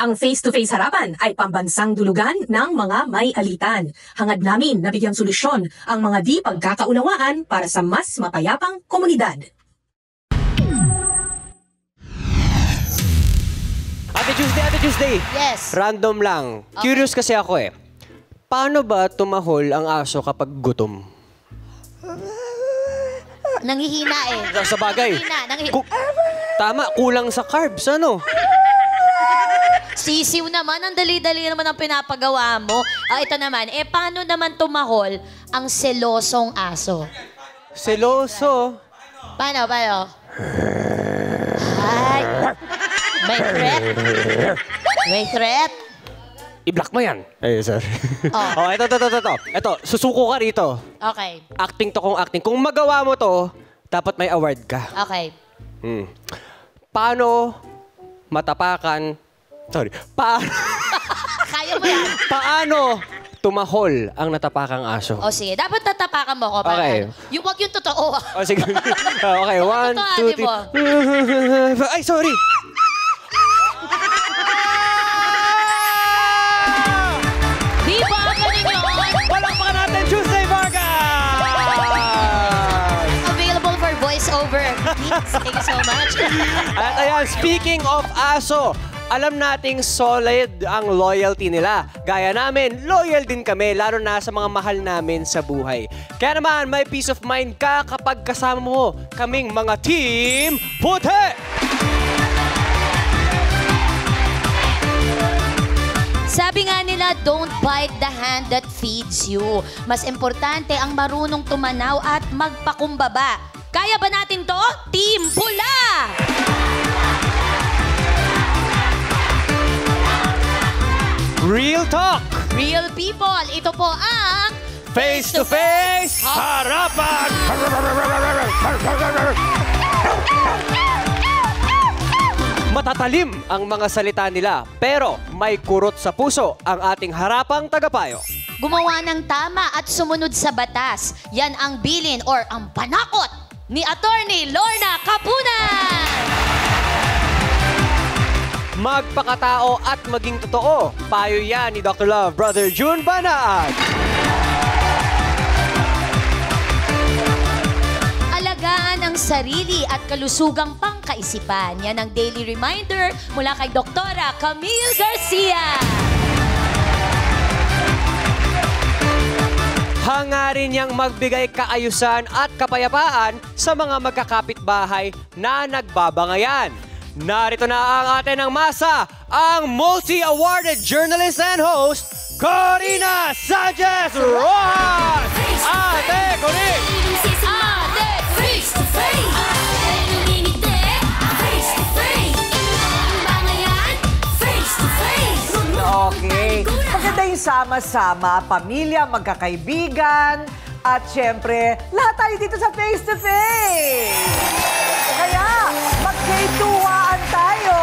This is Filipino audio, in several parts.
Ang face-to-face harapan ay pambansang dulugan ng mga may alitan. Hangad namin na bigyang solusyon ang mga di pagkakaunawaan para sa mas mapayapang komunidad. Ate Tuesday. Yes. Random lang. Okay. Curious kasi ako eh. Paano ba tumahol ang aso kapag gutom? Nangihina eh. Sa bagay. Tama, kulang sa carbs, ano? Sisiw naman, ang dali-dali naman ang pinapagawa mo. Ito naman, paano naman tumahol ang selosong aso? Seloso. Paano? Ay, may threat? May threat? I-block mo yan. Ay, sorry. Oh. Ito. Ito, susuko ka rito. Okay. Acting to kung acting. Kung magawa mo to, dapat may award ka. Okay. Paano matapakan... Sorry. Kaya mo yan. Paano tumahol ang natapakang aso? O sige, dapat tatapakan mo ko. Okay. Wag yung totoo. O sige. Okay, 1, 2, 3. Ay, sorry. Di ba ganun yun? Palakpakan natin, Tuesday Vargas! Available for voiceover. Thank you so much. At ayan, speaking of aso, alam nating solid ang loyalty nila. Gaya namin, loyal din kami, lalo na sa mga mahal namin sa buhay. Kaya naman, may peace of mind ka kapag kasama mo kaming mga Team Puti! Sabi nga nila, don't bite the hand that feeds you. Mas importante ang marunong tumanaw at magpakumbaba. Kaya ba natin to? Team Pula! Real talk! Real people, ito po ang... Face to face, harapan! Matatalim ang mga salita nila, pero may kurot sa puso ang ating harapang tagapayo. Gumawa ng tama at sumunod sa batas. Yan ang bilin or ang panakot ni Attorney Lorna Capunan! Magpakatao at maging totoo. Payo yan ni Dr. Love, Brother June Banat. Alagaan ang sarili at kalusugang pangkaisipan. Yan ang daily reminder mula kay Doktora Camille Garcia. Hangarin niyang magbigay kaayusan at kapayapaan sa mga magkakapitbahay na nagbabangayan. Narito na ang atin ng masa, ang multi-awarded journalist and host, Corina Sanchez Rojas! Ate Coring! Ate Face to face! Okay. Maganda yung sama-sama, pamilya, magkakaibigan, at syempre, lahat tayo dito sa Face to Face! Kaya, mag-K2-waan tayo.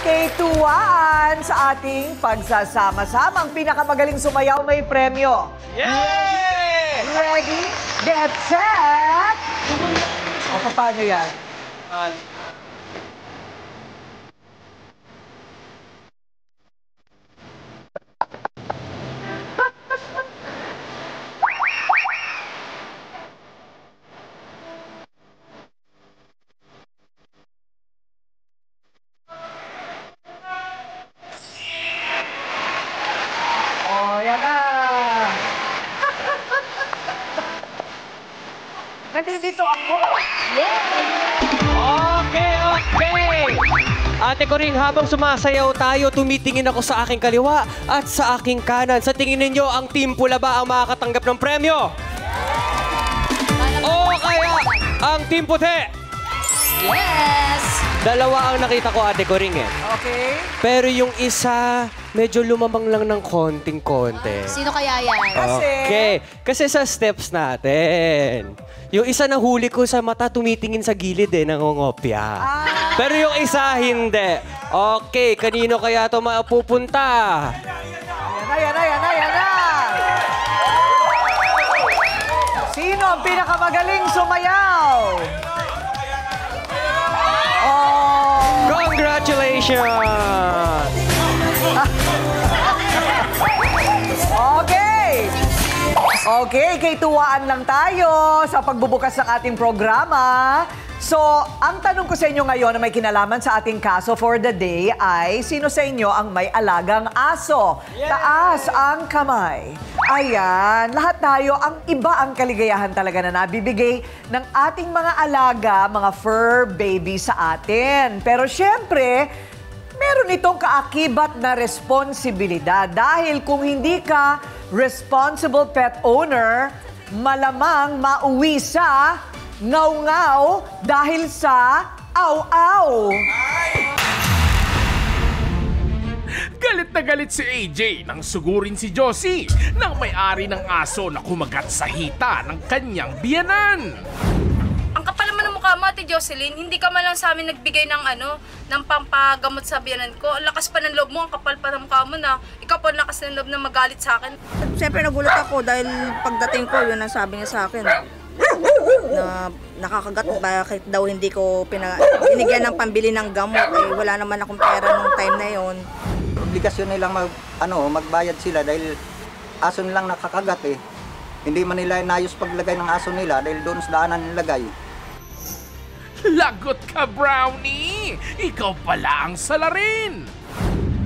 K2-waan sa ating pagsasama-sama. Ang pinakamagaling sumayaw may premyo. Yay! Ready? Get set! O, paano yan? Nandito ako. Okay. Ate Coring, habang sumasayaw tayo, tumitingin ako sa aking kaliwa at sa aking kanan. Sa tingin ninyo, ang Team Pula ba ang makakatanggap ng premyo? O kaya ang Team Puti? Yes! Dalawa ang nakita ko, Ate Coring eh. Okay. Pero yung isa, medyo lumamang lang ng konting-konti. Sino kaya yan? Okay. Kasi sa steps natin, yung isa na huli ko sa mata, tumitingin sa gilid eh, nangongopya. Pero yung isa, hindi. Okay, kanino kaya ito mapupunta? Yan na. Sino ang pinakamagaling sumayaw? Congratulations! Okay! Okay, kay tuwaan lang tayo sa pagbubukas ng ating programa. So, ang tanong ko sa inyo ngayon na may kinalaman sa ating kaso for the day ay, sino sa inyo ang may alagang aso? Taas ang kamay. Ayan, lahat tayo, ang iba ang kaligayahan talaga na nabibigay ng ating mga alaga, mga fur baby sa atin. Pero syempre, meron itong kaakibat na responsibilidad dahil kung hindi ka responsible pet owner, malamang mauwi sa ngaw-ngaw dahil sa aw-aw. Galit na galit si AJ nang sugurin si Josie ng may-ari ng aso na kumagat sa hita ng kanyang biyanan. Ang kapal naman ng mukha mo, Ate Jocelyn. Hindi ka man lang sa amin nagbigay ng ng pampagamot sa biyanan ko. Ang lakas pa ng loob mo, ang kapal pa ng mukha mo na ikaw pa ang lakas ng loob na magalit sa akin. Siyempre nagulat ako dahil pagdating ko, yun ang sabi niya sa akin. Na nakakagat, bakit daw hindi ko binigyan ng pambili ng gamot. Eh, wala naman akong pera nung time na yon. Obligasyon nilang magbayad sila dahil aso nilang nakakagat eh. Hindi man nila inayos paglagay ng aso nila dahil doon sa daanan nilagay. Lagot ka, Brownie! Ikaw pala ang salarin!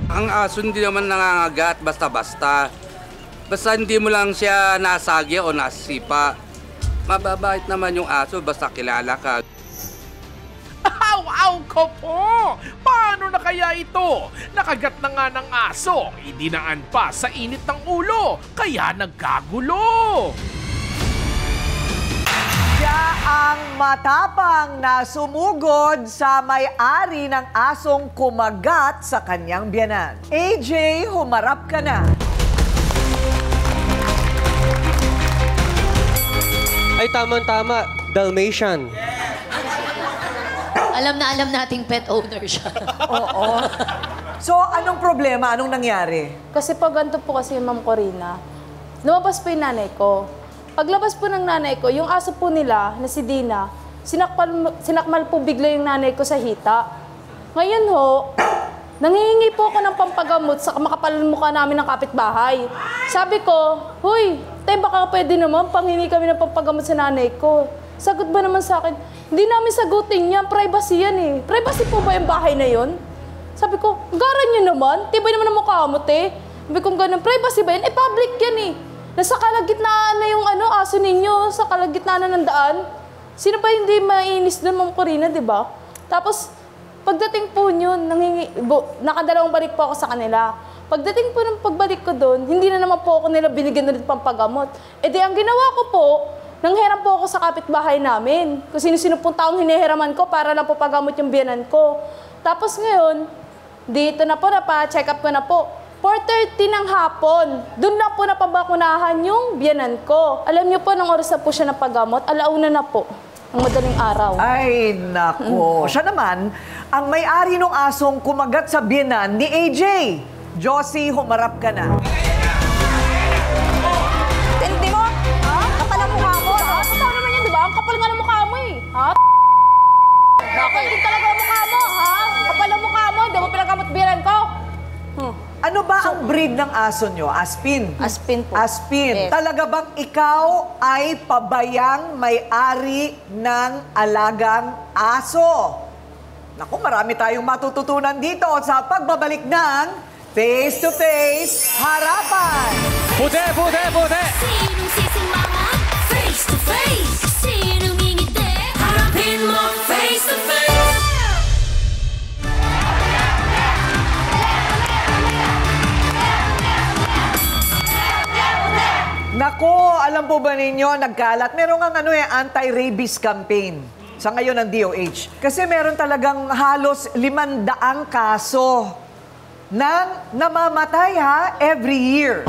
Ang aso hindi naman nangangagat basta-basta. Basta hindi mo lang siya nasagi o nasipa. Mababait naman yung aso basta kilala ka. Aw-aw ko po! Paano na kaya ito? Nakagat na nga ng aso, idinaan pa sa init ng ulo, kaya nagkagulo. Siya ang matapang na sumugod sa may-ari ng asong kumagat sa kanyang biyanan. AJ, humarap ka na. Ay, tama-tama. Dalmatian. Alam na alam nating pet owner siya. Oo. So, anong problema? Anong nangyari? Kasi pag ganito po kasi Ma'am Corina, lumabas po yung nanay ko. Paglabas po ng nanay ko, yung aso po nila na si Dina, sinakmal po bigla yung nanay ko sa hita. Ngayon ho, nangihingi po ako ng pampagamot sa makapal mukha namin ng kapitbahay. Sabi ko, huy, tay baka pwede naman panghingi kami ng pampagamot sa nanay ko. Sagot ba naman sa akin, hindi namin sagutin yan, privacy yan eh. Privacy po ba yung bahay na yon? Sabi ko, garan nyo naman, tibay naman ang mukha mo te. Sabi ko, ganun, privacy ba yan? Eh, public yan eh. Nasa kalagitnaan na yung aso ninyo, sa kalagitnaan na ng daan. Sino ba hindi mainis doon, Ma'am Corina, di ba? Tapos, pagdating po yun, nakadalawang balik po ako sa kanila. Pagdating po ng pagbalik ko doon, hindi na naman po ako nila binigyan ulit pampagamot. E di, ang ginawa ko po, nanghiram po ako sa kapitbahay namin. Kung sino-sino pong taong hinihiraman ko para lang po pagamot yung biyanan ko. Tapos ngayon, dito na po, napa-check up ko na po. 4:30 ng hapon, doon na po napabakunahan yung biyanan ko. Alam niyo po, nung oras na po siya napagamot, alauna na po, ang madaling araw. Ay, nako. Siya naman, ang may-ari ng asong kumagat sa biyanan ni AJ. Josie, humarap ka na. Hindi mo? Ha? Kapal ang mukha mo? Ha? Totoo naman yan, di ba? Ang kapal nga ng mukha mo eh. Ha? Kapal din talaga ang mukha mo, ha? Kapal ang mukha mo, hindi mo pinagamot biyanan ko. Ano ba ang breed ng aso nyo? Aspin? Aspin po. Aspin. Yes. Talaga bang ikaw ay pabayang may-ari ng alagang aso? Naku, marami tayong matututunan dito sa pagbabalik ng Face to Face Harapan. Puti, puti, puti! Sinong sisimangan? Face to face. Sinong ngingiti? Harapin mo face to face. Nako, alam po ba ninyo, nagkalat. Meron nga anti-rabies campaign sa ngayon ng DOH. Kasi meron talagang halos 500 kaso ng namamatay every year.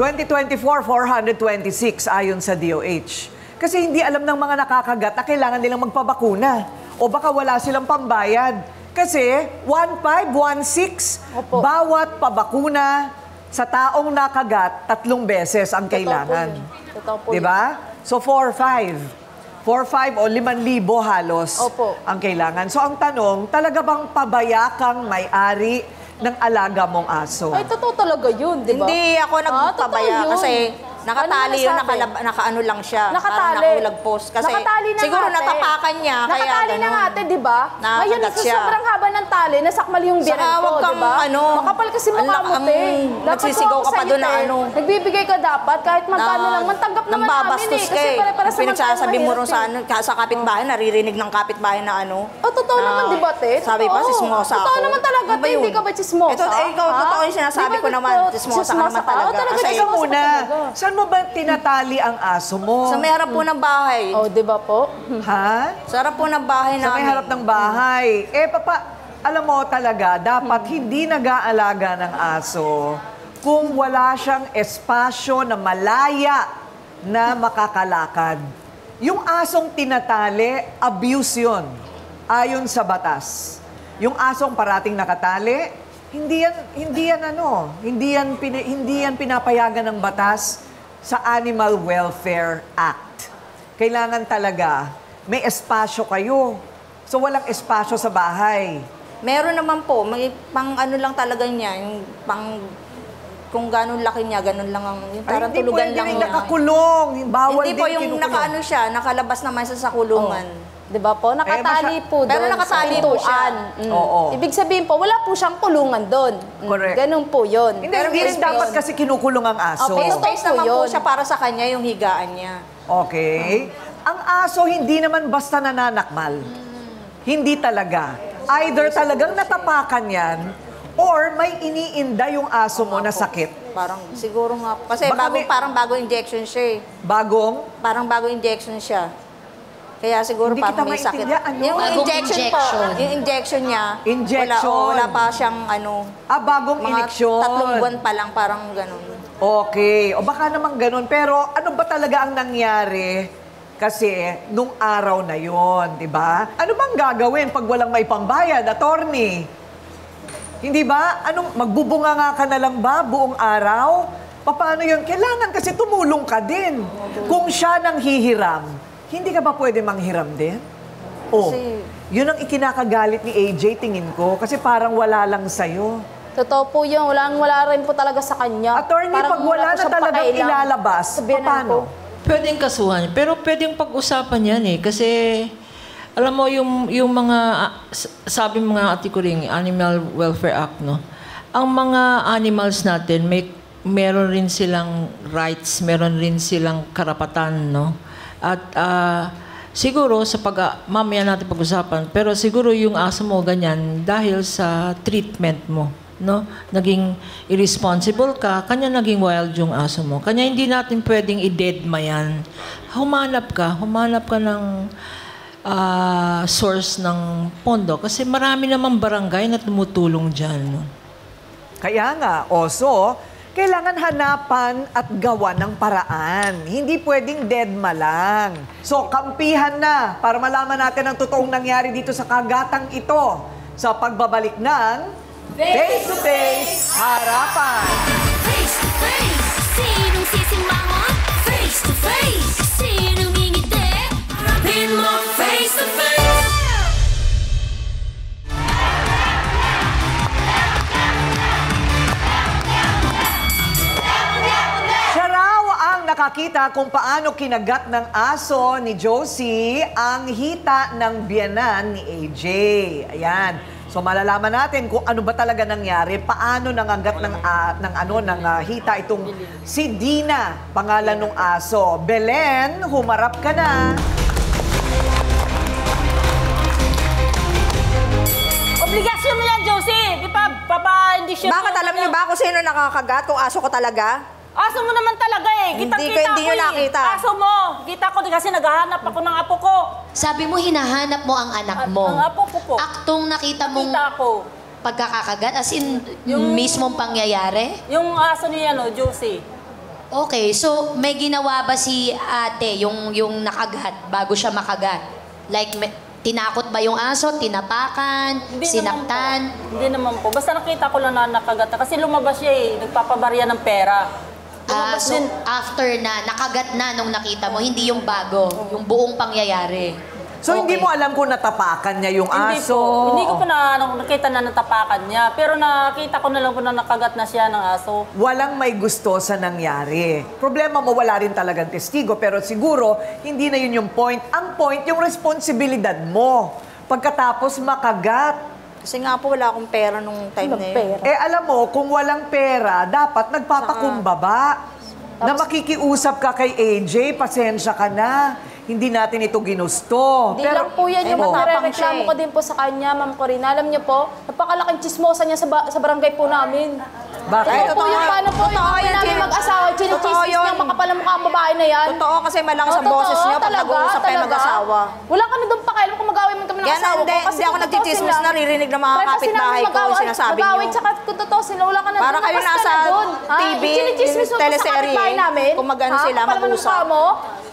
2024, 426 ayon sa DOH. Kasi hindi alam ng mga nakakagat na kailangan nilang magpabakuna. O baka wala silang pambayad. Kasi 1,516 bawat pabakuna sa taong nakagat 3 beses ang kailangan. Totoo po yun. Diba? So 4,500 o 5,000 halos Opo. ang kailangan. So ang tanong, talaga bang pabaya kang may-ari ng alaga mong aso? Ay, totoo talaga yun, di ba? Hindi ako nagpabaya totoo yun. kasi nakatali Ano yun, nasabi? nakaano lang siya. Nakatali. Parang nakahulag post. Kasi Nakatali na siguro nga, ate. natapakan niya. Kaya Nakatali na ganun. nga, ate, di ba? Ngayon, Nakakagat sa siya. sobrang haba ng tali, nasakmal yung biyanan Saka ko, wag di kang, ba? ano, Makapal kasi mukha mo, ang te. nagsisigaw ka pa doon na ano. Nagbibigay ka dapat, kahit magkano lang, mantanggap naman namin Nambabastos eh. ka Kasi eh. para sa Pinagsasabi mo rin mahirap sa kapitbahay, naririnig ng kapitbahay na ano. Oh, totoo na naman, di ba, te? Sabi pa, Oo. sismosa ako. Totoo naman talaga, Ano ba te. yun? Hindi ka ba chismosa? Ito, ikaw, Ha? totoo yung sinasabi Di ba ko naman. totoo, Chismosa ka naman ka? talaga. Oo, talaga, Kasi Teka chismosa ka muna, talaga. saan mo ba tinatali ang aso mo? Sa may harap po ng bahay. Oh, di ba po? Ha? Sa harap po ng bahay Sa namin. may harap ng bahay. Alam mo talaga, dapat hindi nag-aalaga ng aso kung wala siyang espasyo na malaya na makakalakad. Yung asong tinatali, abuse yun. Ayon sa batas. Yung asong parating nakatali, hindi yan pinapayagan ng batas sa Animal Welfare Act. Kailangan talaga may espasyo kayo. So walang espasyo sa bahay. Meron naman po, may pang ano lang talaga niya, yung pang kung gano'n laki niya, gano'n lang ang, yung Ay, parang hindi tulugan pwede lang rin niya. nakakulong. Bawal Hindi din po yung kinukulong. nakaano siya, nakalabas naman siya sa kulungan. Di ba po? Nakatali po doon. Pero nakatali po siya. Oo. Ibig sabihin po, wala po siyang kulungan doon. Correct. Ganun po yun. Hindi rin dapat kasi kinukulong ang aso. May Totoo space po naman po yun. siya para sa kanya, yung higaan niya. Okay. Ang aso hindi naman basta nananakmal. Hindi talaga. Either talagang natapakan yan or may iniinda yung aso mo na sakit. Parang siguro nga. Kasi Baka parang bago injection siya eh. Bagong? Parang bago injection siya. Kaya siguro Hindi parang kita may sakit. maintindihan. Ano? Yung Bagong injection po, injection. yung injection niya, Injection. wala pa siyang ano, Bagong mga ineksyon. 3 buwan pa lang, parang ganun. Okay. O baka naman ganun. Pero ano ba talaga ang nangyari? Kasi nung araw na yon, di ba? Ano bang gagawin pag walang may pambayad, attorney? Hindi ba? Magbubunga nga ka na lang ba buong araw? Paano yun? Kailangan kasi tumulong ka din. Kung siya nang hihiram, hindi ka ba pwede manghiram din? Kasi- Yun ang ikinakagalit ni AJ, tingin ko. Kasi parang wala lang sa'yo. Totoo po yun. Wala rin po talaga sa kanya. Attorney, Parang pag wala po na siyang talagang pakailan ilalabas, sa biyanan paano? ko. Pwedeng kasuhan, pero pwedeng pag-usapan yan eh. Kasi, alam mo, yung mga, sabi mga ati ko rin, Animal Welfare Act, no? Ang mga animals natin, meron rin silang rights, meron rin silang karapatan, no? At siguro, mamaya natin pag-usapan, pero siguro yung aso mo ganyan dahil sa treatment mo. No? Naging irresponsible ka, kanya naging wild yung aso mo. Kanya hindi natin pwedeng i-deadma yan. Humanap ka ng source ng pondo. Kasi marami namang barangay na tumutulong dyan. No? Kaya nga, kailangan hanapan at gawa ng paraan. Hindi pwedeng deadma lang. So, kampihan na para malaman natin ang totoong nangyari dito sa kagatang ito sa pagbabalik ng Face-to-Face Harapan. Face to face, sinong sisimangot? Face to face, sinong ngingiti? Harapin mo face to face. Siya raw ang nakakita kung paano kinagat ng aso ni Josie ang hita ng biyanan ni AJ. Ayan. So malalaman natin kung ano ba talaga nangyari, paano nangagat ng hita itong si Dina, pangalan ng aso. Belen, humarap ka na. Obligasyon mo yan, Josie. Di pa, hindi siya... Bakit alam niyo ba kung sino nakakagat? Kung aso ko talaga? Aso mo naman talaga eh. Hindi Kitang-kita niyo ko eh. nakita. Aso mo. Kita ko kasi naghahanap ako ng apo ko. Sabi mo, hinahanap mo ang anak mo. Ang apo ko po. Aktong nakita mong Kita ko. pagkakakagat, as in, yung mismong pangyayari? Yung aso niya, Josie. Okay, so may ginawa ba si ate, yung nakagat, bago siya makagat? Like, tinakot ba yung aso? Tinapakan? Sinaktan? Hindi naman po. Basta nakita ko lang na nakagat. Kasi lumabas siya eh. Nagpapabarya ng pera. So after na, nakagat na nung nakita mo, hindi yung bago, yung buong pangyayari. So, hindi mo alam kung natapakan niya yung Hindi aso? po. Hindi ko po nakita na natapakan niya. Pero nakita ko na lang po na nakagat na siya ng aso. Walang may gusto sa nangyari. Problema mo, wala rin talagang testigo. Pero siguro, hindi na yun yung point. Ang point, yung responsibilidad mo. Pagkatapos makagat. Kasi nga po wala akong pera nung time na yun. Alam mo, kung walang pera, dapat nagpapakumbaba. Na makikiusap ka kay AJ, pasensya ka na. Hindi natin ito ginusto. Hindi lang po yan yung matapang nire-reklamo siya ko din po sa kanya, Ma'am Corina. Alam niyo po, napakalaking chismosa niya sa barangay po namin. Bakit? Ito po yung paano po yung Totoo kami yan, namin Jim. mag-asawa. Totoo Chinichismis yun. niya, makapal ang mukha ang babae na yan. Totoo kasi malakas ang boses niya pag nag-uusap kayo mag-asawa. Wala kami doon pakialam kung mag-away man kami ng Yan, asawa ko. hindi ako nagchichismis, naririnig ng mga kapitbahay ko yung sinasabi niyo. Mag-away, tsaka kung totoo sila, wala ka na Para doon, kayo labas ka nasa na doon. TV, Chinichismis mo pa sa teleserye, kapitbahay namin. kung mag-ano sila, Kapal naman ang mag-usap. mukha mo.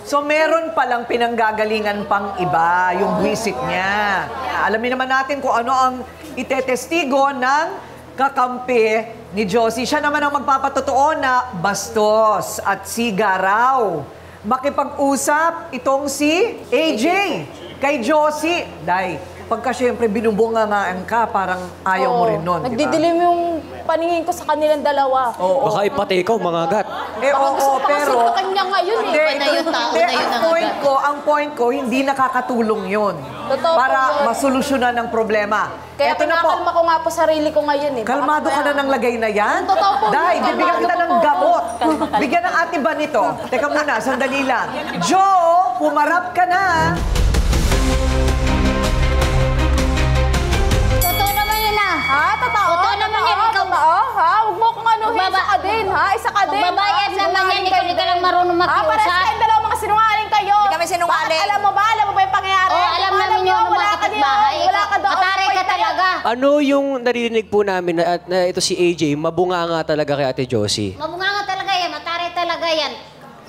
So, meron palang pinanggagalingan pang iba, yung buwisit niya. Alamin naman natin kung ano ang itetestigo ng kakampi ni Josie. Siya naman ang magpapatotoo na bastos at siga raw. Makipag-usap itong si AJ kay Josie. Dahil pagka syempre binubungangaan ka, parang ayaw mo rin nun, di ba? Nagdidilim yung paningin ko sa kanilang dalawa. Baka ipatay ikaw, mga gat. Baka gusto ko pa kasi pero... sa kanya ngayon eh. Hindi, Iba na yung tao hindi, na yun ang point ko, hindi nakakatulong yun. Totoo para po yun. masolusyonan ng problema. Kaya Eto na po. kinakalma ko nga po sarili ko ngayon eh. Kalmado ka na ng lagay na yan? Totoo po. Dahil, bibigyan kita ng gamot. Bigyan ng ate ba nito? Teka muna, sandali lang. Joe, humarap ka na. Totoo naman yun ah. Ha? Totoo? Totoo naman yan, ikaw. Totoo? Ha? Huwag mo akong anuhin. Isa ka din, ha? Isa ka din. Magbabayad ha? naman yan, ikaw, hindi ka lang marunong Ha? Pares makiusap. kayong dalawang mga sinungaling kayo. Hindi kami sinungaling. Bakit alam mo ba? Alam mo ba yung pangyayari? Oo, alam Kung namin yun, wala mga ka din, kapitbahay. wala ka doon. Matari ka talaga. Ano yung naririnig po namin na ito si AJ, mabunganga talaga kay Ate Josie? Mabunganga talaga yan, matari talaga yan.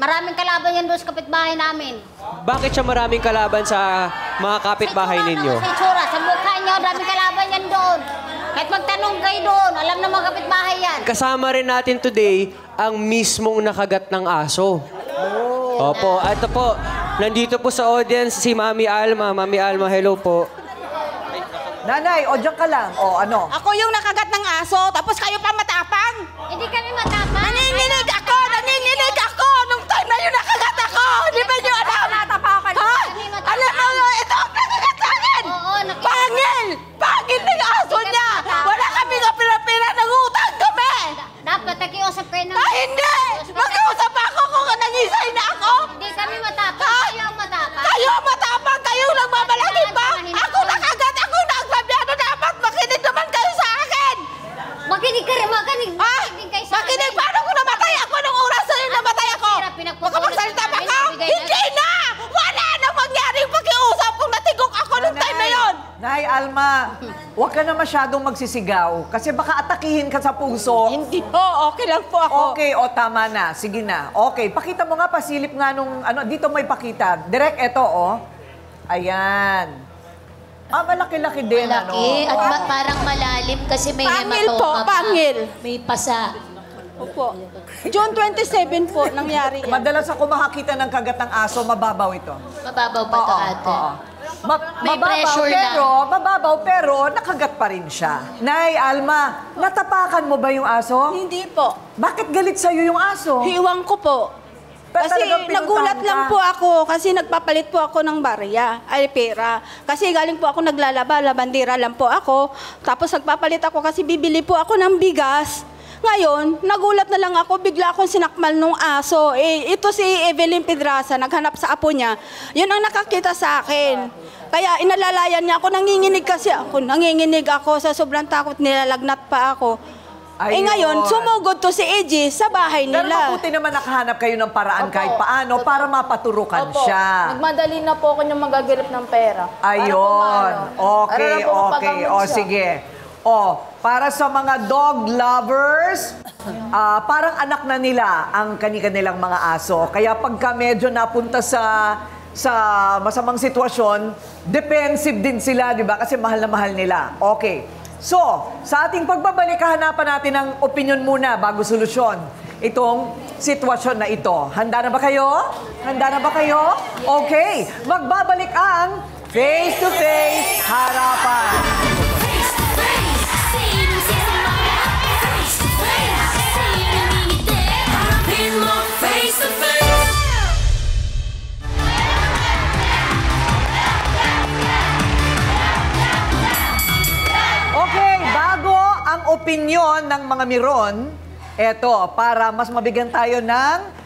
Maraming kalaban yan doon sa kapitbahay namin. Bakit siya maraming kalaban sa mga kapitbahay ninyo? Sa itsura, sa mukha niyo, maraming kalaban yan doon. Kahit magtanong kayo doon, alam na mga kapitbahay yan. Kasama rin natin today ang mismong nakagat ng aso. Opo, ito po. Nandito po sa audience si Mami Alma. Mami Alma, hello po. Nanay, o dyan ka lang. O ano? Ako yung nakagat ng aso, tapos kayo pa matapang. Hindi kami matapang. Nanginginig ako! Nanginginig ako! Nung time na yun nakagat ako! Hindi ba nyo alam? Natapakan. Ha? Alam mo, ito ang nakagat sa akin! Oo, Pangil! Pangil ng aso niya! Wala kami nga pila-pila, nangutang kami! Dapat nakiusap kayo ng... Ah, hindi! Mag-uusap ako kung nangisay na ako! Hindi kami matapang. Ha? Kayo ang matapang. Kayo matapang! Kayo nagmamalaki pa! Ako nakagat! Ako nagsabyado! Dapat makinig naman kayo sa akin! Makinig ka rin, makinig. Ha? Makinig kayo sa Makinig! Paano kung namatay ako nung oras na yun namatay ako? Makapagsalita pa ka? Hindi na! Wala na mangyaring pakiusap kung natigok ako nung time na yun! Nay, Alma, huwag ka na masyadong magsisigaw. Kasi baka atakihin ka sa puso. Hindi po, okay lang po ako. Okay, o tama na. Sige na. Okay, pakita mo nga, pasilip nga nung, ano, dito may pakita. Direct, eto, oh. Ayan. Ah, malaki-laki din, ano? Malaki at parang malalim kasi may Pangil hematoma po, pa. pangil. May pasa. Opo. June 27 po nangyari yan. Madalas ako makakita ng kagat ng aso, mababaw ito. Mababaw pa to, ate. May pressure mababaw, pero nakagat pa rin siya. Nay, Alma, natapakan mo ba yung aso? Hindi po. Bakit galit sa'yo yung aso? Hiwang ko po. Kasi Talagang pinuntahan nagulat lang ka? po ako kasi nagpapalit po ako ng pera. Kasi galing po ako naglalaba, labandera lang po ako. Tapos nagpapalit ako kasi bibili po ako ng bigas. Ngayon, nagulat na lang ako, bigla akong sinakmal nung aso. Ito si Evelyn Pedraza, naghanap sa apo niya. Yun ang nakakita sa akin. Kaya inalalayan niya ako, nanginginig kasi ako. Nanginginig ako, sa sobrang takot nilalagnat pa ako. Ayun. Ngayon, sumugod to si EJ sa bahay Pero nila. mabuti naman nakahanap kayo ng paraan kahit paano para mapaturukan Opo. siya. Nagmadali na po ako yung magagilip ng pera. Ayun. Okay, okay. O, sige. O, para sa mga dog lovers, parang anak na nila ang kanilang mga aso. Kaya pagka medyo napunta sa masamang sitwasyon, defensive din sila, di ba? Kasi mahal na mahal nila. Okay. So, sa ating pagbabalik, hahanapan natin ng opinion muna bago solusyon itong sitwasyon na ito. Handa na ba kayo? Handa na ba kayo? Okay. Magbabalik ang Face to face, harapan. Face to face, sinong sisimangot? Face to face, sinong ngingiti? Harapin mo face to face. Okay, bago ang opinyon ng mga Miron, eto, para mas mabigyan tayo ng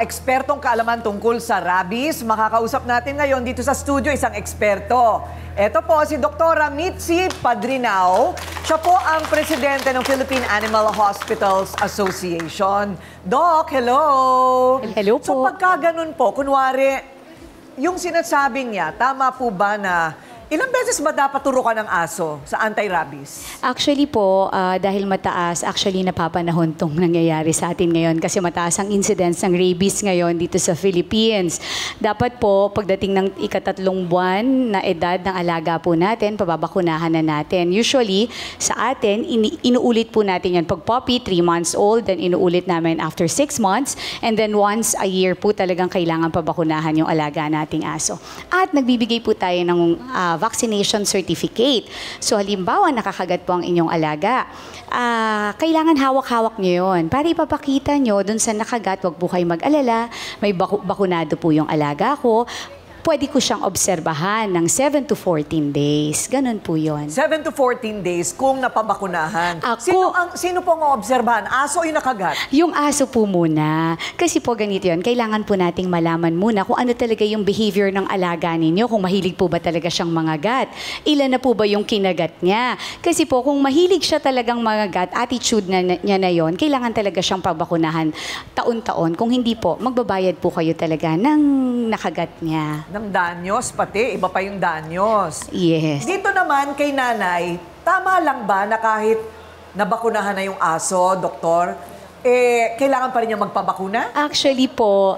ekspertong kaalaman tungkol sa rabies, makakausap natin ngayon dito sa studio isang eksperto. Eto po si Dr. Mitzi Padrinao. Siya po ang presidente ng Philippine Animal Hospitals Association. Doc, hello! Hello po. So pagka ganun po, kunwari, yung sinasabi niya, tama po ba na ilang beses ba dapat turukan ng aso sa anti-rabies? Actually po, dahil mataas, actually napapanahon tong nangyayari sa atin ngayon kasi mataas ang incidence ng rabies ngayon dito sa Philippines. Dapat po, pagdating ng ika-3 buwan na edad ng alaga po natin, pababakunahan na natin. Usually, sa atin, inuulit po natin yan. Pag puppy, 3 months old, then inuulit namin after 6 months, and then once a year po talagang kailangan pabakunahan yung alaga nating aso. At nagbibigay po tayo ng vaccination certificate. So halimbawa, nakakagat po ang inyong alaga. Kailangan hawak-hawak nyo yun. Para ipapakita nyo dun sa nakagat, wag po kayo mag-alala, may bakunado po yung alaga ko. Pwede ko siyang obserbahan ng 7 to 14 days. Ganun po yun. 7 to 14 days kung napabakunahan. Sino po ang obserbahan? Aso o yung nakagat? Yung aso po muna. Kasi po ganito yun, kailangan po nating malaman muna kung ano talaga yung behavior ng alaga ninyo, kung mahilig po ba talaga siyang mangagat. Ilan na po ba yung kinagat niya? Kasi po kung mahilig siya talagang mangagat, attitude niya na yon, kailangan talaga siyang pabakunahan taon-taon. Kung hindi po, magbabayad po kayo talaga ng nakagat niya. Ng danyos pati, iba pa yung danyos. Yes. Dito naman kay nanay, tama lang ba na kahit nabakunahan na yung aso, doktor, kailangan pa rin niya magpabakuna? Actually po,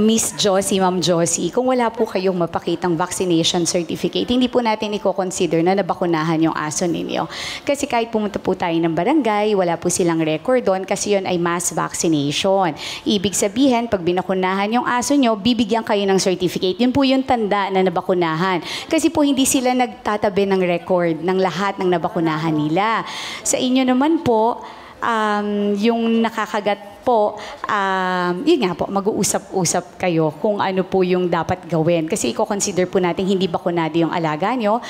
Miss Josie, Ma'am Josie, kung wala po kayong mapakitang vaccination certificate, hindi po natin i-consider na nabakunahan yung aso ninyo. Kasi kahit pumunta po tayo ng barangay, wala po silang record doon kasi yun ay mass vaccination. Ibig sabihin, pag binakunahan yung aso nyo, bibigyan kayo ng certificate. Yun po yung tanda na nabakunahan. Kasi po hindi sila nagtatabi ng record ng lahat ng nabakunahan nila. Sa inyo naman po, yung nakakagat po, yun nga po, mag-uusap-usap kayo kung ano po yung dapat gawin. Kasi i-consider po natin hindi bakunado yung alaga nyo,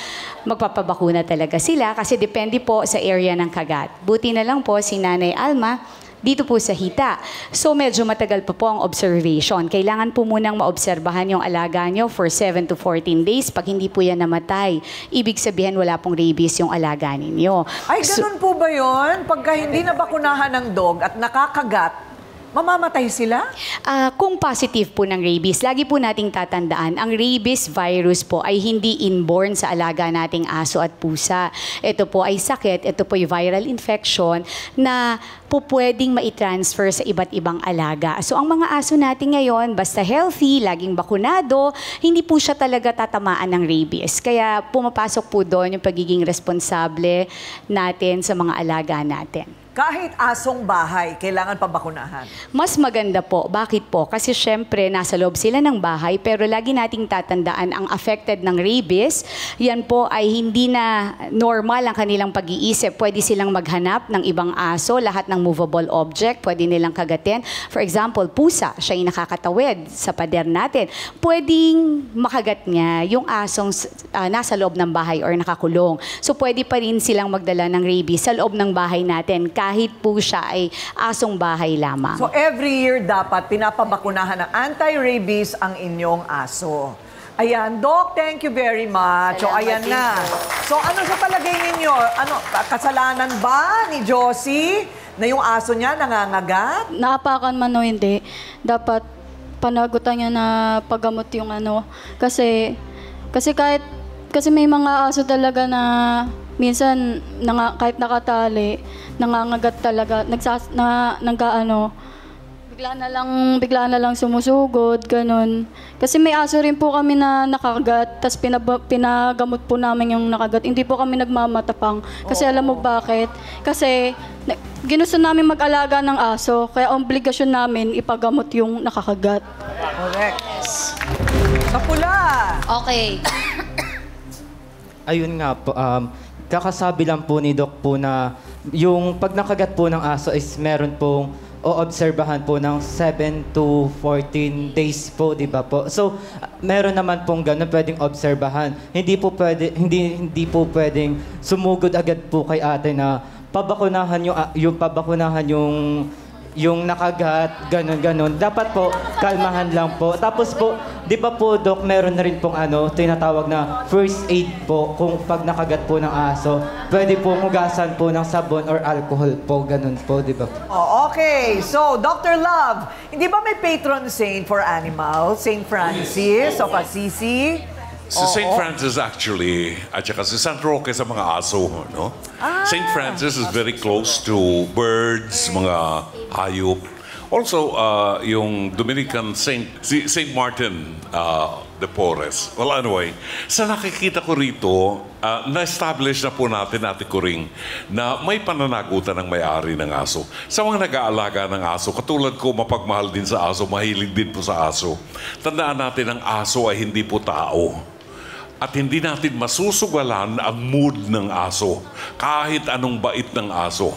magpapabakuna talaga sila kasi depende po sa area ng kagat. Buti na lang po si Nanay Alma, dito po sa hita. So medyo matagal pa po ang observation. Kailangan po munang maobserbahan yung alaga nyo for 7 to 14 days. Pag hindi po yan namatay, ibig sabihin wala pong rabies yung alaga ninyo. Ay, ganun po ba yun? Pagka hindi nabakunahan ng dog at nakakagat, mamamatay sila? Kung positive po ng rabies, lagi po nating tatandaan, ang rabies virus po ay hindi inborn sa alaga nating aso at pusa. Ito po ay sakit, ito po ay viral infection na po pwedeng maitransfer sa iba't ibang alaga. So ang mga aso natin ngayon, basta healthy, laging bakunado, hindi po siya talaga tatamaan ng rabies. Kaya pumapasok po doon yung pagiging responsable natin sa mga alaga natin. Kahit asong bahay, kailangan pabakunahan? Mas maganda po. Bakit po? Kasi syempre, nasa loob sila ng bahay, pero lagi nating tatandaan ang affected ng rabies, yan po ay hindi na normal ang kanilang pag-iisip. Pwede silang maghanap ng ibang aso, lahat ng movable object, pwede nilang kagatin. For example, pusa, siya yung nakakatawid sa pader natin. Pwedeng makagat niya yung asong nasa loob ng bahay or nakakulong. So pwede pa rin silang magdala ng rabies sa loob ng bahay natin, kahit po siya ay asong bahay lamang. So every year dapat pinapabakunahan ng anti-rabies ang inyong aso. Ayan, Doc, thank you very much. So ayan na. So ano sa palagay ninyo? Ano, kasalanan ba ni Josie na yung aso niya nangangagat? Naapakan man o hindi, dapat panagutan niya na paggamot yung ano. Kasi may mga aso talaga na minsan kahit nakatali, nangangagat talaga, bigla na lang sumusugod, ganun. Kasi may aso rin po kami na nakagat, tas pinagamot po namin yung nakagat. Hindi po kami nagmamatapang. Kasi alam mo bakit? Kasi ginusto namin mag-alaga ng aso, kaya obligasyon namin ipagamot yung nakakagat. Correct. Sa pula. Okay. Ayun nga po, kakasabi lang po ni Doc po na yung pag nakagat po ng aso is meron pong oobserbahan po ng 7 to 14 days po, di ba po? So, meron naman pong gano'n pwedeng obserbahan. Hindi po pwedeng sumugod agad po kay ate na pabakunahan yung nakagat, gano'n. Dapat po, kalmahan lang po. Tapos po, di ba po, Doc, meron na rin pong tinatawag na first aid po kung pag nakagat po ng aso. Pwede po hugasan po ng sabon or alcohol po, gano'n po, di ba? Oh, okay. So, Dr. Love, hindi ba may patron saint for animals? Saint Francis of Assisi? Si St. Francis actually, at saka si San Roque sa mga aso, no? St. Francis is very close to birds, mga hayop. Also, yung Dominican St. Martin de Porres. Well, anyway, sa nakikita ko rito, na-establish na po natin, Ate Coring, na may pananagutan ng may-ari ng aso. Sa mga nag-aalaga ng aso, katulad ko, mapagmahal din sa aso, mahilig din po sa aso. Tandaan natin, ang aso ay hindi po tao. At hindi natin masusugalan ang mood ng aso, kahit anong bait ng aso.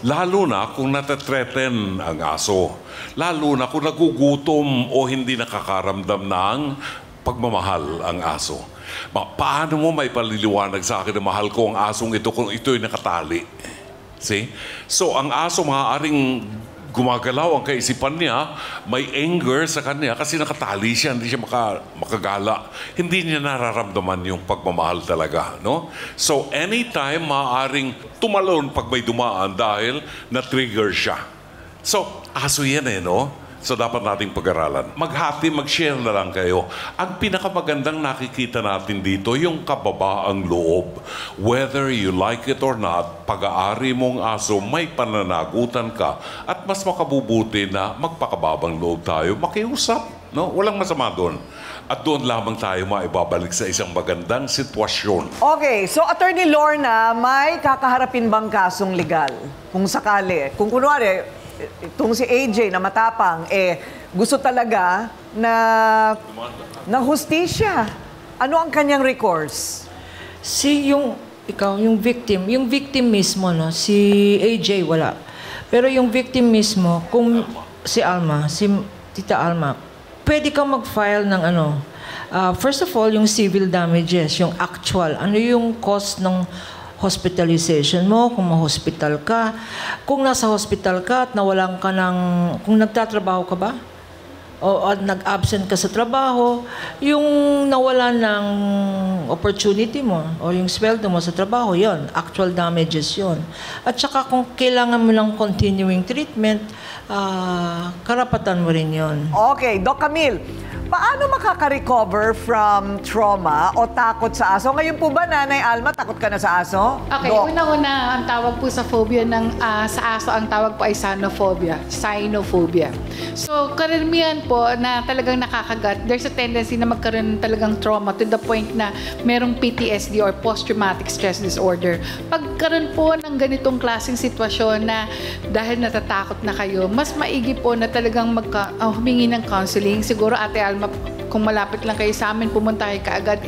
Lalo na kung natatreten ang aso. Lalo na kung nagugutom o hindi nakakaramdam ng pagmamahal ang aso. Paano mo may paliliwanag sa akin na mahal ko ang asong ito kung ito'y nakatali? See? So, ang aso maaaring gumagalaw ang kaisipan niya, may anger sa kanya kasi nakatali siya, hindi siya makagala. Hindi niya nararamdaman yung pagmamahal talaga, no? So, anytime maaaring tumalon pag may dumaan dahil na-trigger siya. So, aso yan no? So, dapat nating pag-aralan. Maghati, mag-share na lang kayo. Ang pinakamagandang nakikita natin dito, yung kababaang loob. Whether you like it or not, pag-aari mong aso, may pananagutan ka. At mas makabubuti na magpakababang loob tayo. Makiusap, no? Walang masama doon. At doon lamang tayo maibabalik sa isang magandang sitwasyon. Okay, so Attorney Lorna, may kakaharapin bang kasong legal? Kung sakali, kung kunwari, itong si AJ na matapang, gusto talaga na hustisya. Ano ang kanyang recourse? Yung victim mismo, no? Si AJ wala. Pero yung victim mismo, kung si Alma, si Tita Alma, pwede kang mag-file ng first of all, yung civil damages, yung actual, ano yung cost ng hospitalization mo, kung ma-hospital ka. Kung nasa hospital ka at nawalan ka kung nagtatrabaho ka ba? O nag-absent ka sa trabaho, yung nawalan ng opportunity mo o yung sweldo mo sa trabaho, yon, actual damages yon. At saka kung kailangan mo ng continuing treatment, karapatan mo rin yon. Okay, Doc Camille, paano makaka-recover from trauma o takot sa aso? Ngayon po ba, Nanay Alma, takot ka na sa aso? Okay, una-una, ang tawag po sa phobia sa aso, ang tawag po ay cynophobia. So, karamihan po na talagang nakakagat, there's a tendency na magkaroon talagang trauma to the point na merong PTSD or post-traumatic stress disorder. Pagkaroon po ng ganitong klaseng sitwasyon na dahil natatakot na kayo, mas maigi po na talagang humingi ng counseling. Siguro, Ate Alma, kung malapit lang kayo sa amin, pumunta kayo kaagad.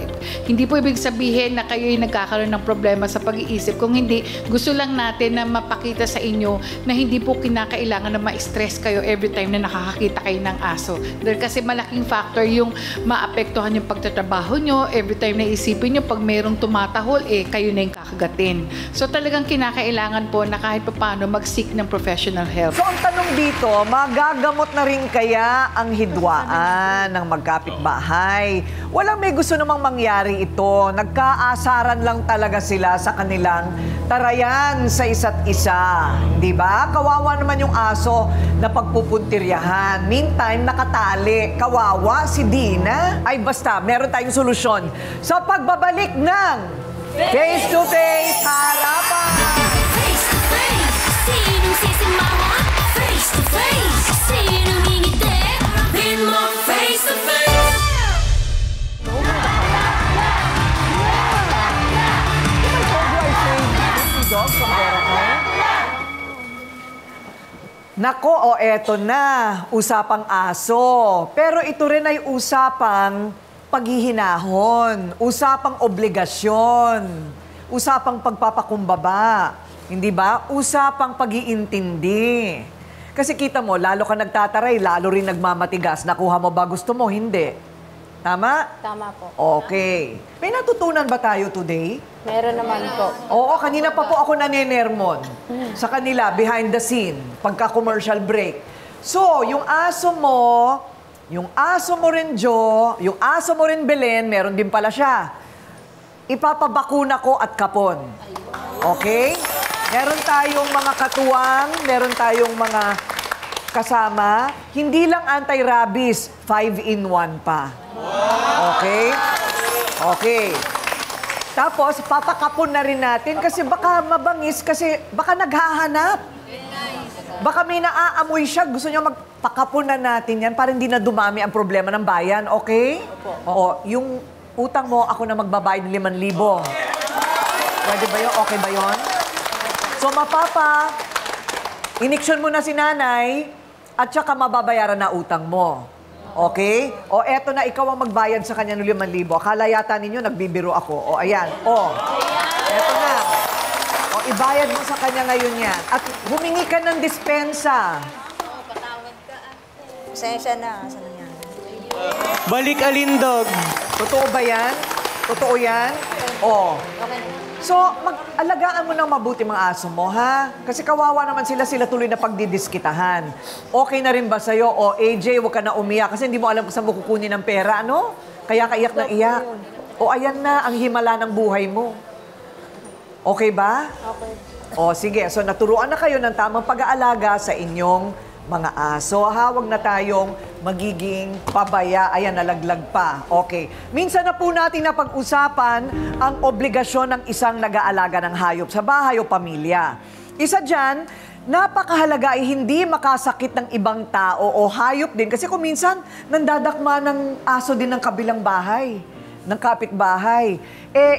Hindi po ibig sabihin na kayo'y nagkakaroon ng problema sa pag-iisip. Kung hindi, gusto lang natin na mapakita sa inyo na hindi po kinakailangan na ma-stress kayo every time na nakakakita kayo ng aso. Dahil kasi malaking factor yung maapektuhan yung pagtatrabaho nyo. Every time na isipin nyo, pag mayroong tumatahol, kayo na yung kakagatin. So talagang kinakailangan po na kahit paano mag-seek ng professional help. So ang tanong dito, magagamot na rin kaya ang hidwaan ng magkapitbahay? Walang may gusto namang mangyari ito. Nagkaasaran lang talaga sila sa kanilang tarayan sa isa't isa. Di ba? Kawawa naman yung aso na pagpupuntiryahan. Meantime, nakatali. Kawawa si Dina. Ay basta, meron tayong solusyon sa pagbabalik ng Face to Face Harapan! Face to face, sinong sisimangon? Face to face, sinong ngingiti? Harapin mo face to face. Nako, eto na. Usapang aso. Pero ito rin ay usapang paghihinahon, usapang obligasyon, usapang pagpapakumbaba, hindi ba? Usapang pag-iintindi. Kasi kita mo, lalo ka nagtataray, lalo rin nagmamatigas. Nakuha mo ba gusto mo? Hindi. Tama? Tama po. Okay. May natutunan ba tayo today? Meron naman po. Oo, kanina pa po ako nanenermon sa kanila, behind the scene, pagka-commercial break. So, yung aso mo rin, Jo, yung aso mo rin, Belen, meron din pala siya. Ipapabakuna ko at kapon. Okay? Meron tayong mga katuwang, meron tayong mga kasama. Hindi lang anti-rabies, 5-in-1 pa. Okay? Okay. Tapos, papakapon na rin natin kasi baka mabangis, kasi baka naghahanap. Baka may naaamoy siya, gusto niya magpakapon na natin yan para hindi na dumami ang problema ng bayan, okay? Oo, yung utang mo, ako na magbabayad ng 5,000. Pwede ba yun? Okay ba yun? So, iniksyon mo na si nanay at saka mababayaran na utang mo. Okay? O, eto na, ikaw ang magbayad sa kanya ng 5,000. Akala yata ninyo, nagbibiro ako. O, ayan. O, eto na. O, ibayad mo sa kanya ngayon yan. At humingi ka ng dispensa. Pasensya na. Sa nangyari. Balik alindog. Totoo ba yan? Totoo yan? O. So, mag-alagaan mo ng mabuti mga aso mo, ha? Kasi kawawa naman sila tuloy na pagdidiskitahan. Okay na rin ba sa'yo? O, AJ, huwag ka na umiyak kasi hindi mo alam kung saan mo kukunin ng pera, ano? Kaya kaiyak na iyak. O, ayan na ang himala ng buhay mo. Okay ba? Okay. O, sige. So, naturuan na kayo ng tamang pag-aalaga sa inyong mga aso. Huwag na tayong magiging pabaya. Ayan, nalaglag pa. Okay. Minsan na po natin napag-usapan ang obligasyon ng isang nag-aalaga ng hayop sa bahay o pamilya. Isa dyan, napakahalaga ay hindi makasakit ng ibang tao o hayop din. Kasi kung minsan, nandadakma ng aso din ng kabilang bahay, ng kapitbahay.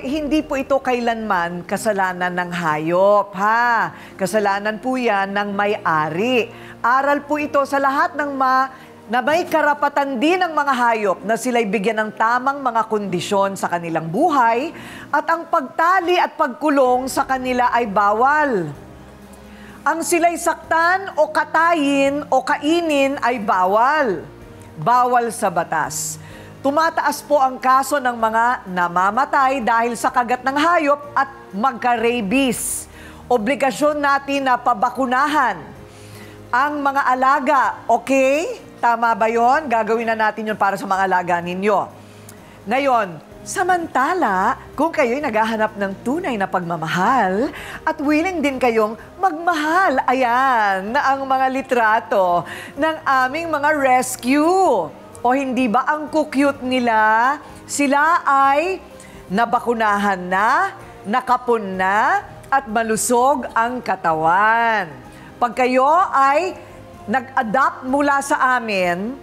Hindi po ito kailanman kasalanan ng hayop, ha? Kasalanan po yan ng may-ari. Aral po ito sa lahat ng na may karapatan din ng mga hayop na sila'y bigyan ng tamang mga kondisyon sa kanilang buhay at ang pagtali at pagkulong sa kanila ay bawal. Ang sila'y saktan o katayin o kainin ay bawal. Bawal sa batas. Tumataas po ang kaso ng mga namamatay dahil sa kagat ng hayop at magka-rabies. Obligasyon natin na pabakunahan ang mga alaga, okay? Tama ba yon? Gagawin na natin yun para sa mga alaga ninyo. Ngayon, samantala, kung kayo'y naghahanap ng tunay na pagmamahal at willing din kayong magmahal, ayan na ang mga litrato ng aming mga rescue. O hindi ba ang cute nila? Sila ay nabakunahan na, nakapon na, at malusog ang katawan. Pag kayo ay nag-adopt mula sa amin,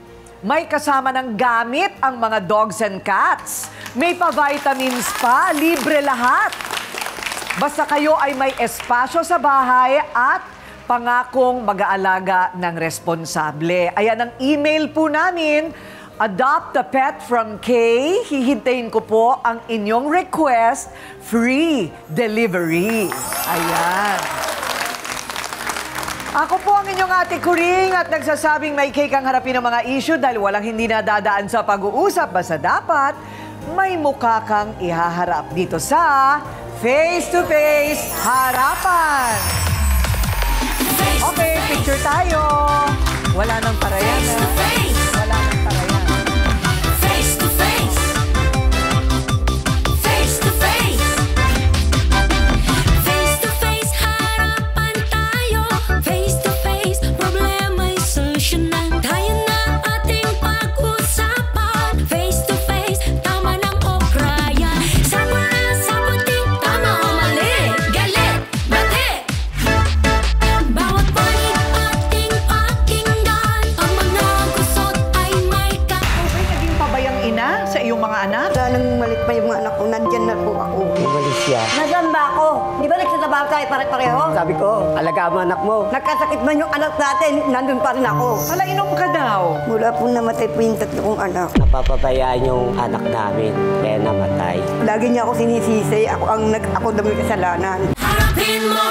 may kasama ng gamit ang mga dogs and cats. May pa-vitamins pa, libre lahat. Basta kayo ay may espasyo sa bahay at pangakong mag-aalaga ng responsable. Ayan ang email po namin, Adopt a Pet from Kay. Hihintayin ko po ang inyong request, free delivery. Ayan. Ako po ang inyong Ate Kuring at nagsasabing may Kay kang harapin ng mga issue dahil walang hindi nadadaan sa pag-uusap. Basta dapat may mukha kang ihaharap dito sa Face to Face Harapan. Okay, picture tayo. Wala nang parayan. Wala nang parayan. Face to face. Face to face. Face to face, harapan tayo. Face to face, problema'y solusyonan. Tayo na ating pag-usapan. Face to face, tama ng okrayan. Sabi na sabuti, tama o mali. Galit, bati. Bawat panig ating pakinggan. Ang mga gusto tayo pare-pareho. Sabi ko, alaga mo anak mo. Nagkasakit man yung anak natin, nandun pa rin ako. Hala, inom ka daw. Mula po namatay po yung 3 kong anak. Napapabayaan yung anak namin, kaya namatay. Lagi niya ako sinisisi, ako daw may kasalanan. Harapin mo